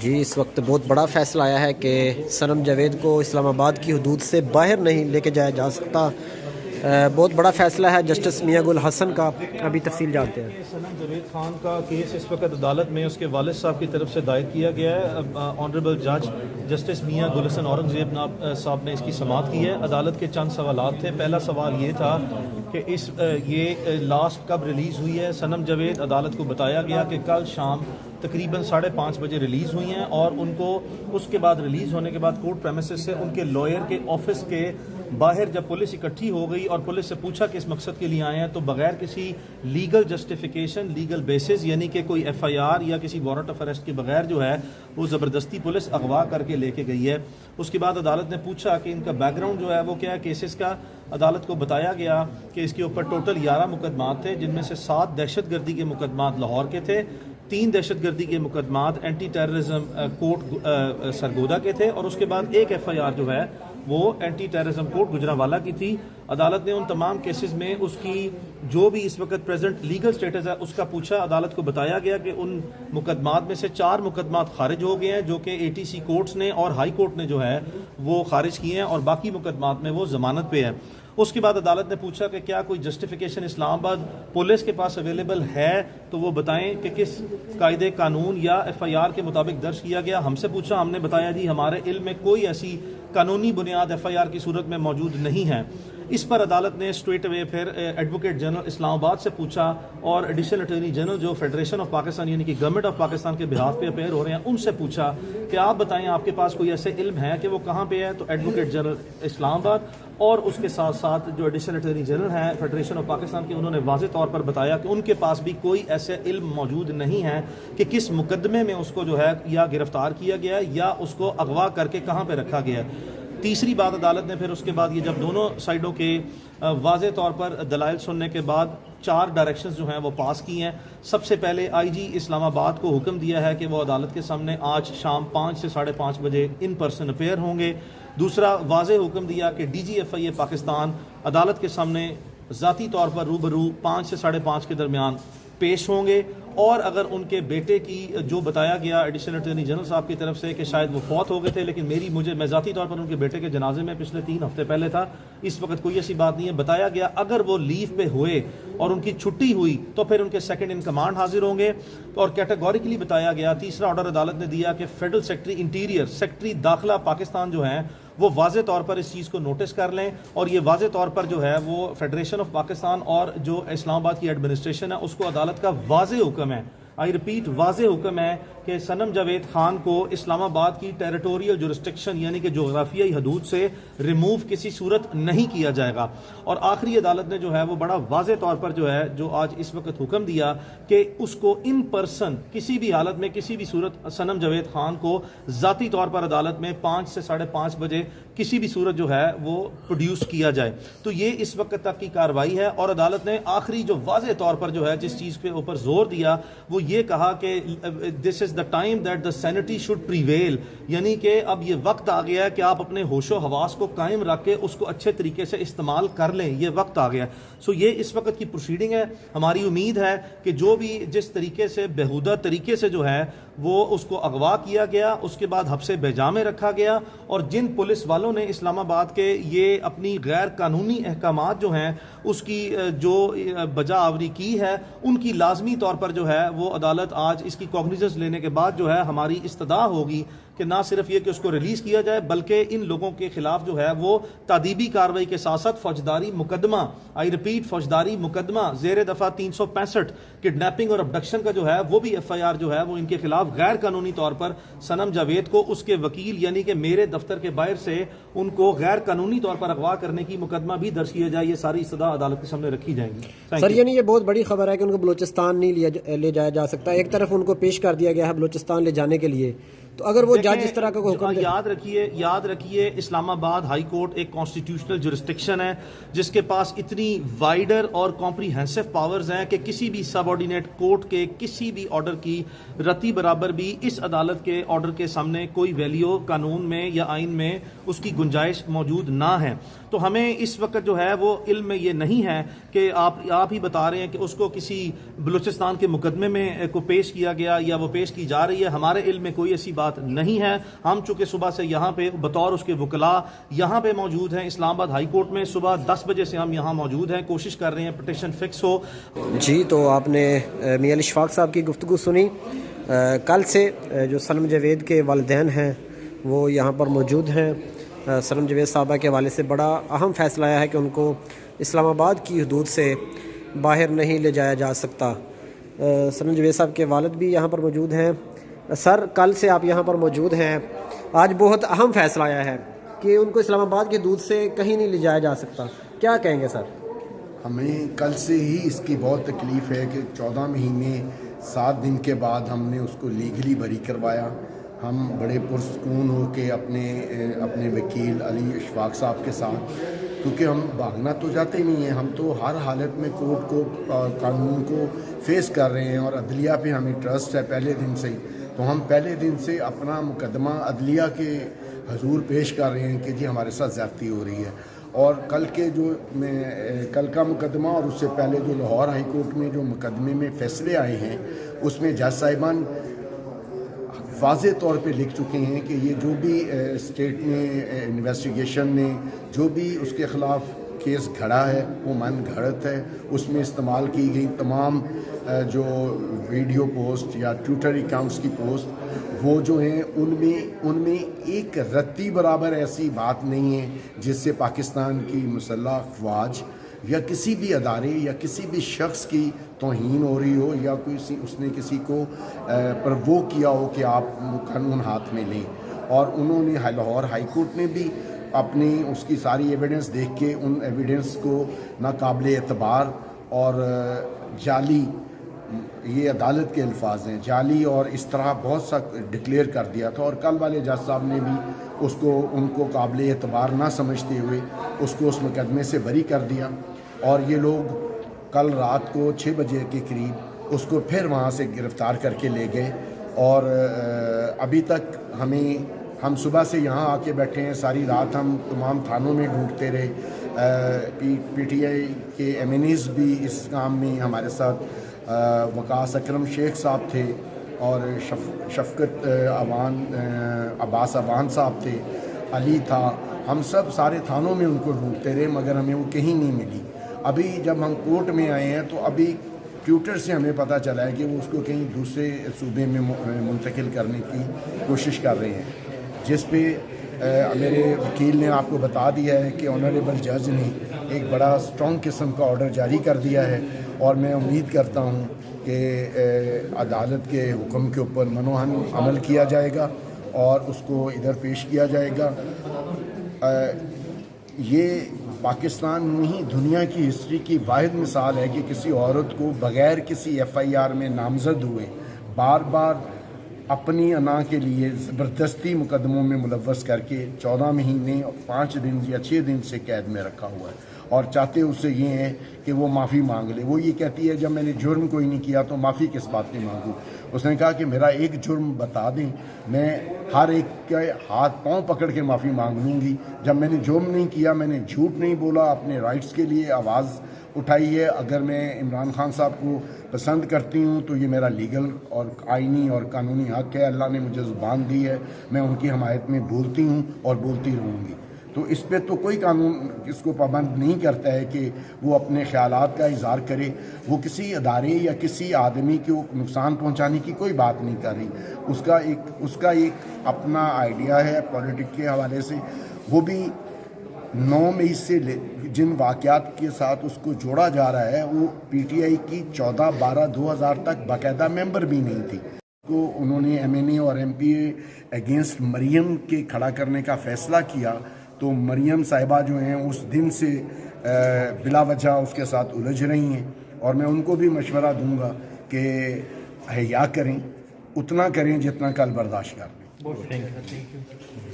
جی اس وقت بہت بڑا فیصلہ آیا ہے کہ سنم جاوید کو اسلام آباد کی حدود سے باہر نہیں لے کے جایا جا سکتا۔ بہت بڑا فیصلہ ہے جسٹس میاں گل حسن کا، ابھی تفصیل جانتے ہیں۔ سنم جاوید خان کا کیس اس وقت عدالت میں اس کے والد صاحب کی طرف سے دائر کیا گیا ہے۔ آنریبل جج جسٹس میاں گل حسن اورنگزیب صاحب نے اس کی سماعت کی ہے۔ عدالت کے چند سوالات تھے۔ پہلا سوال یہ تھا کہ یہ لاسٹ کب ریلیز ہوئی ہے۔ سنم جاوید عدالت کو بتایا گیا کہ کل شام تقریباً 5:30 بجے ریلیز ہوئی ہیں، اور ان کو اس کے بعد ریلیز ہونے کے بعد کورٹ پریمیسز سے ان کے لائر کے آفس کے باہر جب پولیس اکٹھی ہو گئی اور پولیس سے پوچھا کہ اس مقصد کے لیے آئے ہیں، تو بغیر کسی لیگل جسٹیفیکیشن، لیگل بیسز یعنی کہ کوئی ایف آئی آر یا کسی وارنٹ آف اریسٹ کے بغیر جو ہے وہ زبردستی پولیس اغوا کر کے لے کے گئی ہے۔ اس کے بعد عدالت نے پوچھا کہ ان کا بیک گراؤنڈ جو ہے وہ کیا ہے کیسز کا۔ عدالت کو بتایا گیا کہ اس کے اوپر ٹوٹل 11 مقدمات تھے، جن میں سے 7 دہشت گردی کے مقدمات لاہور کے تھے، 3 دہشت گردی کے مقدمات اینٹی ٹیررزم کورٹ سرگودا کے تھے، اور اس کے بعد ایک ایف آئی آر جو ہے وہ اینٹی ٹیررزم کورٹ گجرانوالہ کی تھی۔ عدالت نے ان تمام کیسز میں اس کی جو بھی اس وقت پریزنٹ لیگل سٹیٹس ہے اس کا پوچھا۔ عدالت کو بتایا گیا کہ ان مقدمات میں سے 4 مقدمات خارج ہو گئے ہیں، جو کہ اے ٹی سی کورٹس نے اور ہائی کورٹ نے جو ہے وہ خارج کیے ہیں، اور باقی مقدمات میں وہ ضمانت پہ ہے۔ اس کے بعد عدالت نے پوچھا کہ کیا کوئی جسٹیفیکیشن اسلام آباد پولیس کے پاس اویلیبل ہے تو وہ بتائیں کہ کس قاعدے قانون یا ایف آئی آر کے مطابق درج کیا گیا۔ ہم سے پوچھا، ہم نے بتایا جی ہمارے علم میں کوئی ایسی قانونی بنیاد ایف آئی آر کی صورت میں موجود نہیں ہے۔ اس پر عدالت نے اسٹریٹ اوے پھر ایڈوکیٹ جنرل اسلام آباد سے پوچھا، اور ایڈیشنل اٹارنی جنرل جو فیڈریشن آف پاکستان یعنی کہ گورنمنٹ آف پاکستان کے بہاف پہ اپیئر ہو رہے ہیں، ان سے پوچھا کہ آپ بتائیں آپ کے پاس کوئی ایسے علم ہے کہ وہ کہاں پہ ہے۔ تو ایڈوکیٹ جنرل اسلام آباد اور اس کے ساتھ ساتھ جو ایڈیشنل اٹارنی جنرل ہیں فیڈریشن آف پاکستان کے، انہوں نے واضح طور پر بتایا کہ ان کے پاس بھی کوئی ایسے علم موجود نہیں ہے کہ کس مقدمے میں اس کو جو ہے یا گرفتار کیا گیا ہے یا اس کو اغوا کر کے کہاں پہ رکھا گیا ہے۔ تیسری بات عدالت نے پھر اس کے بعد یہ جب دونوں سائڈوں کے واضح طور پر دلائل سننے کے بعد 4 ڈائریکشنز جو ہیں وہ پاس کی ہیں۔ سب سے پہلے آئی جی اسلام آباد کو حکم دیا ہے کہ وہ عدالت کے سامنے آج شام 5 سے 5:30 بجے ان پرسن اپیئر ہوں گے۔ دوسرا واضح حکم دیا کہ ڈی جی ایف آئی اے پاکستان عدالت کے سامنے ذاتی طور پر روبرو 5 سے 5:30 کے درمیان پیش ہوں گے، اور اگر ان کے بیٹے کی جو بتایا گیا ایڈیشنل اٹارنی جنرل صاحب کی طرف سے کہ شاید وہ فوت ہو گئے تھے، لیکن میں ذاتی طور پر ان کے بیٹے کے جنازے میں پچھلے 3 ہفتے پہلے تھا، اس وقت کوئی ایسی بات نہیں ہے۔ بتایا گیا اگر وہ لیو پہ ہوئے اور ان کی چھٹی ہوئی تو پھر ان کے سیکنڈ ان کمانڈ حاضر ہوں گے، اور کیٹیگوریکلی بتایا گیا۔ تیسرا آرڈر عدالت نے دیا کہ فیڈرل سیکرٹری انٹیریئر، سیکرٹری داخلہ پاکستان جو ہیں وہ واضح طور پر اس چیز کو نوٹس کر لیں، اور یہ واضح طور پر جو ہے وہ فیڈریشن آف پاکستان اور جو اسلام آباد کی ایڈمنسٹریشن ہے اس کو عدالت کا واضح حکم ہے، آئی ریپیٹ واضح حکم ہے کہ سنم جاوید خان کو اسلام آباد کی ٹیریٹوریل جورسٹکشن یعنی کہ جغرافیائی حدود سے ریموو کسی صورت نہیں کیا جائے گا۔ اور آخری عدالت نے جو ہے وہ بڑا واضح طور پر جو ہے جو آج اس وقت حکم دیا کہ اس کو ان پرسن کسی بھی حالت میں کسی بھی صورت سنم جاوید خان کو ذاتی طور پر عدالت میں 5 سے 5:30 بجے کسی بھی صورت جو ہے وہ پروڈیوس کیا جائے۔ تو یہ اس وقت تک کی کارروائی ہے، اور عدالت نے آخری جو واضح طور پر جو ہے جس چیز کے اوپر زور دیا وہ یہ کہا کہ this is the time that the sanity should prevail, یعنی کہ اب یہ وقت آ گیا ہے کہ آپ اپنے ہوش و حواس کو قائم رکھ کے اس کو اچھے طریقے سے استعمال کر لیں، یہ وقت آ گیا ہے۔ سو یہ اس وقت کی پروسیڈنگ ہے۔ ہماری امید ہے کہ جو بھی جس طریقے سے بےہودہ طریقے سے جو ہے وہ اس کو اغوا کیا گیا، اس کے بعد حبس بیجا میں رکھا گیا، اور جن پولیس والوں نے اسلام آباد کے یہ اپنی غیر قانونی احکامات جو ہیں اس کی جو بجا آوری کی ہے، ان کی لازمی طور پر جو ہے وہ عدالت آج اس کی کوگنیزنس لینے کے بعد جو ہے ہماری استدعا ہوگی کہ نہ صرف یہ کہ اس کو ریلیز کیا جائے بلکہ ان لوگوں کے خلاف جو ہے وہ تادیبی کارروائی کے ساتھ ساتھ فوجداری مقدمہ، آئی ریپیٹ فوجداری مقدمہ زیر دفعہ 365 کڈنیپنگ اور ابڈکشن کا جو ہے وہ بھی ایف آئی آر جو ہے وہ ان کے خلاف غیر قانونی طور پر سنم جاوید کو اس کے وکیل یعنی کہ میرے دفتر کے باہر سے ان کو غیر قانونی طور پر اغوا کرنے کی مقدمہ بھی درج کیا جائے۔ یہ ساری استدعا عدالت کے سامنے رکھی جائیں گی۔ سر یعنی یہ بہت بڑی خبر ہے کہ ان کو بلوچستان نہیں لے جایا جا سکتا، ایک طرف ان کو پیش کر دیا گیا ہے بلوچستان لے جانے کے لیے، تو اگر وہ دیکھیں، جج اس طرح کا کوئی حکم دے، یاد رکھیے اسلام آباد ہائی کورٹ ایک کانسٹیٹیوشنل جورسڈکشن ہے جس کے پاس اتنی وائڈر اور کمپریہنسو پاورز ہیں کہ کسی بھی سب آرڈینیٹ کورٹ کے کسی بھی آرڈر کی رتی برابر بھی اس عدالت کے آرڈر کے سامنے کوئی ویلیو قانون میں یا آئین میں اس کی گنجائش موجود نہ ہے. تو ہمیں اس وقت جو ہے وہ علم میں یہ نہیں ہے کہ آپ ہی بتا رہے ہیں کہ اس کو کسی بلوچستان کے مقدمے میں کو پیش کیا گیا یا وہ پیش کی جا رہی ہے. ہمارے علم میں کوئی ایسی بات نہیں ہے. ہم چونکہ صبح سے یہاں پہ بطور اس کے وکلاء یہاں پہ موجود ہیں اسلام آباد ہائی کورٹ میں، صبح 10 بجے سے ہم یہاں موجود ہیں، کوشش کر رہے ہیں پٹیشن فکس ہو. جی تو آپ نے میاں علی اشفاق صاحب کی گفتگو سنی. کل سے جو صنم جاوید کے والدین ہیں وہ یہاں پر موجود ہیں. صنم جاوید صاحبہ کے حوالے سے بڑا اہم فیصلہ آیا ہے کہ ان کو اسلام آباد کی حدود سے باہر نہیں لے جایا جا سکتا. صنم جاوید صاحب کے والد بھی یہاں پر موجود ہیں. سر، کل سے آپ یہاں پر موجود ہیں، آج بہت اہم فیصلہ آیا ہے کہ ان کو اسلام آباد کی حدود سے کہیں نہیں لے جایا جا سکتا، کیا کہیں گے سر؟ ہمیں کل سے ہی اس کی بہت تکلیف ہے کہ 14 مہینے 7 دن کے بعد ہم نے اس کو لیگلی بری کروایا. ہم بڑے پرسکون ہو کے اپنے وکیل علی اشفاق صاحب کے ساتھ، کیونکہ ہم بھاگنا تو جاتے نہیں ہیں، ہم تو ہر حالت میں کورٹ کو قانون کو فیس کر رہے ہیں اور عدلیہ پہ ہمیں ٹرسٹ ہے پہلے دن سے ہی. تو ہم پہلے دن سے اپنا مقدمہ عدلیہ کے حضور پیش کر رہے ہیں کہ جی ہمارے ساتھ زیادتی ہو رہی ہے. اور کل کا مقدمہ اور اس سے پہلے جو لاہور ہائی کورٹ میں جو مقدمے میں فیصلے آئے ہیں اس میں جج صاحبان واضح طور پہ لکھ چکے ہیں کہ یہ جو بھی اسٹیٹ نے انویسٹیگیشن نے جو بھی اس کے خلاف کیس گھڑا ہے وہ من گھڑت ہے. اس میں استعمال کی گئی تمام جو ویڈیو پوسٹ یا ٹویٹر اکاؤنٹس کی پوسٹ وہ جو ہیں ان میں ایک رتی برابر ایسی بات نہیں ہے جس سے پاکستان کی مسلح افواج یا کسی بھی ادارے یا کسی بھی شخص کی توہین ہو رہی ہو یا اس نے کسی کو پرووک کیا ہو کہ آپ قانون ہاتھ میں لیں. اور انہوں نے لاہور ہائی کورٹ نے بھی اپنی اس کی ساری ایویڈنس دیکھ کے ان ایویڈنس کو ناقابل اعتبار اور جعلی، یہ عدالت کے الفاظ ہیں، جعلی اور اس طرح بہت سا ڈکلیئر کر دیا تھا. اور کل والے جج صاحب نے بھی ان کو قابل اعتبار نہ سمجھتے ہوئے اس کو اس مقدمے سے بری کر دیا. اور یہ لوگ کل رات کو 6 بجے کے قریب اس کو پھر وہاں سے گرفتار کر کے لے گئے. اور ابھی تک ہم صبح سے یہاں آ کے بیٹھے ہیں، ساری رات ہم تمام تھانوں میں ڈھونڈتے رہے. پی ٹی آئی کے ایم این ایز بھی اس کام میں ہمارے ساتھ، وقاص اکرم شیخ صاحب تھے اور شفقت عباس اوان صاحب تھے، علی تھا. ہم سارے تھانوں میں ان کو ڈھونڈتے رہے مگر ہمیں وہ کہیں نہیں ملی. ابھی جب ہم کورٹ میں آئے ہیں تو ابھی ٹویٹر سے ہمیں پتہ چلا ہے کہ وہ اس کو کہیں دوسرے صوبے میں منتقل کرنے کی کوشش کر رہے ہیں، جس پہ میرے وکیل نے آپ کو بتا دیا ہے کہ آنریبل جج نے ایک بڑا اسٹرانگ قسم کا آرڈر جاری کر دیا ہے. اور میں امید کرتا ہوں کہ عدالت کے حکم کے اوپر منوہن عمل کیا جائے گا اور اس کو ادھر پیش کیا جائے گا. یہ پاکستان نہیں دنیا کی ہسٹری کی واحد مثال ہے کہ کسی عورت کو بغیر کسی ایف آئی آر میں نامزد ہوئے بار بار اپنی انا کے لیے زبردستی مقدموں میں ملوث کر کے 14 مہینے 5 دن یا 6 دن سے قید میں رکھا ہوا ہے. اور چاہتے اس سے یہ ہیں کہ وہ معافی مانگ لے. وہ یہ کہتی ہے جب میں نے جرم کوئی نہیں کیا تو معافی کس بات کی مانگوں. اس نے کہا کہ میرا ایک جرم بتا دیں، میں ہر ایک کے ہاتھ پاؤں پکڑ کے معافی مانگ لوں گی. جب میں نے جرم نہیں کیا، میں نے جھوٹ نہیں بولا، اپنے رائٹس کے لیے آواز اٹھائی ہے. اگر میں عمران خان صاحب کو پسند کرتی ہوں تو یہ میرا لیگل اور آئینی اور قانونی حق ہے. اللہ نے مجھے زبان دی ہے، میں ان کی حمایت میں بولتی ہوں اور بولتی رہوں گی. تو اس پہ تو کوئی قانون اس کو پابند نہیں کرتا ہے کہ وہ اپنے خیالات کا اظہار کرے. وہ کسی ادارے یا کسی آدمی کو نقصان پہنچانے کی کوئی بات نہیں کر رہی. اس کا ایک اپنا آئیڈیا ہے پولیٹک کے حوالے سے. وہ بھی 9 مئی سے جن واقعات کے ساتھ اس کو جوڑا جا رہا ہے وہ پی ٹی آئی کی 14/12/2000 تک باقاعدہ ممبر بھی نہیں تھی. تو انہوں نے ایم این اے اور ایم پی اے اگینسٹ مریم کے کھڑا کرنے کا فیصلہ کیا. تو مریم صاحبہ جو ہیں اس دن سے بلا وجہ اس کے ساتھ الجھ رہی ہیں. اور میں ان کو بھی مشورہ دوں گا کہ حیا کریں، اتنا کریں جتنا کل برداشت کر لیں. Thank you.